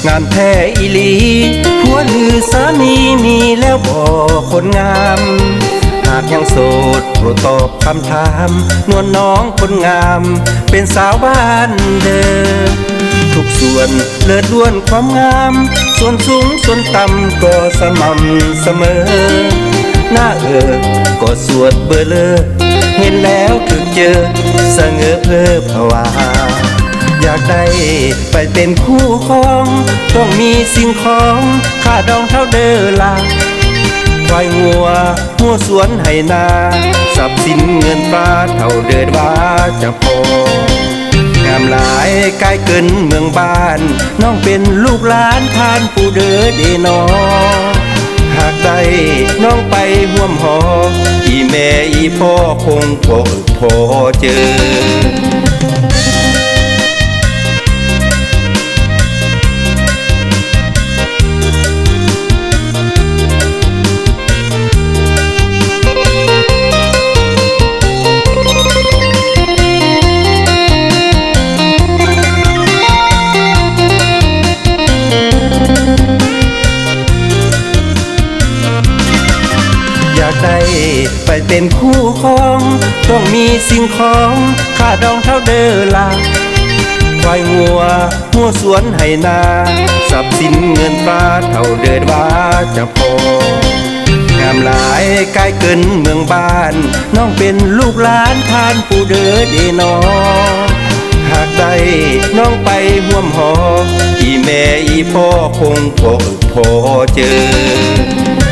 งามแท้อีหลีผัวหรือสามีมีแล้วบ่คนงามหากยังโสดโปรดตอบคำถามนวลน้องคนงามเป็นสาวบ้านเดิมทุกส่วนเลิศล้วนความงามส่วนสูงส่วนต่ำก็สม่ำเสมอหน้าก็สวดเบอร์เลอเห็นแล้วถึงเจอสะเงอเพ้อภาวาอยากได้ไปเป็นคู่ครองต้องมีสิ่งของค่าดองเท่าเดิมละควายงัวหัวสวนไหนาทรัพย์สินเงินฟ้าเท่าเดินว่าจะพองามหลายกายเกินเมืองบ้านน้องเป็นลูกหลานทานผู้เดินเดนอหากได้น้องไปห่วมหออีแม่อีพ่อคงพอเจออยากได้ไปเป็นคู่ครองต้องมีสิ่งของค่าดองเท่าเดิมละควายงัวหัวสวนไหนาทรัพย์สินเงินฟ้าเท่าเดิมว่าจะพองามหลายกายเกินเมืองบ้านน้องเป็นลูกหลานทานผู้เดินเดนอหากได้น้องไปห่วมหออีแม่อีพ่อคงพอเจอ